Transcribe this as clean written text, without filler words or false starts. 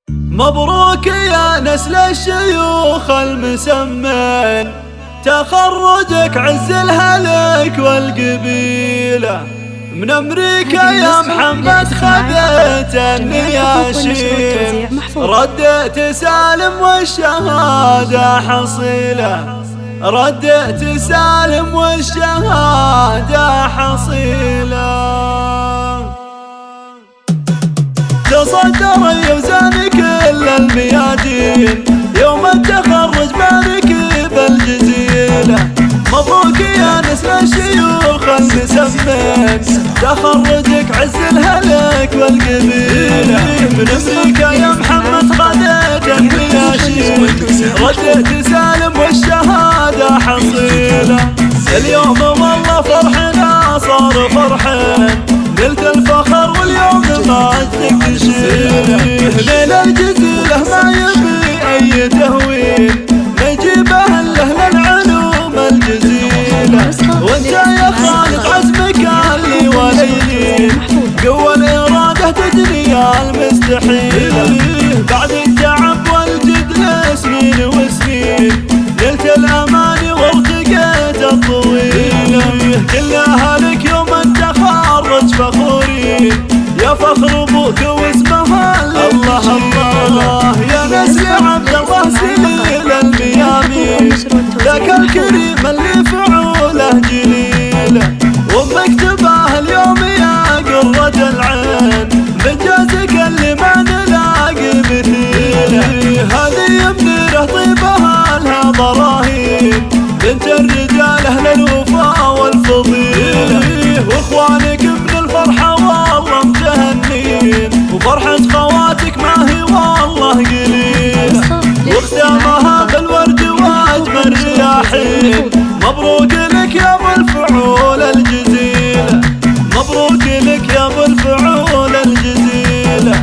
مبروك يا نسل الشيوخ المسمين، تخرجك عز الهلك والقبيلة. من أمريكا يا محمد خذيت النياشين، رديت سالم والشهادة حصيلة، رديت سالم والشهادة حصيلة. تصدر يوزان كل الميادين، يوم التخرج باركب الجزيلة. مبروك يا نسل الشيوخ المسمين، تخرجك عز الهلك والقبيلة. من أمريكا يا محمد خذيت النياشين، رديت سالم والشهادة حصيلة. اليوم والله فرحنا صار فرحين، نلت الفخر واليوم مجدك تشيله. ليل الجزيلة ما يبي أي تهويل، نجيبه له للعلوم الجزيلة. وانت يا خالق عزمك اللي وليلين، قوى الإرادة تجري المستحيلة. بعد التعب والجد لسنين وسنين، نلت الأمان وارتقيت الطويلة. كلها لك يوم التخرج فخورين، يا فخر ابوك واسمها الله الله. يا نسل عبد الله سليل الميامين، ذاك الكريم اللي فعوله جليله. وامك تباه اليوم يا قرة العين، بجازك اللي ما نلاقي مثيله. هذه منيره طيبها لها ضراهين، بنت الرجال اهل الوفا والفضيله. واخوانك من الفرحه والله متهنين، وفرحه خواتك ما هي والله قليله. واختامها بالورد واجمل رياحين، مبروك لك يا ابو الفعول الجزيله، مبروك لك يا ابو الفعول الجزيله.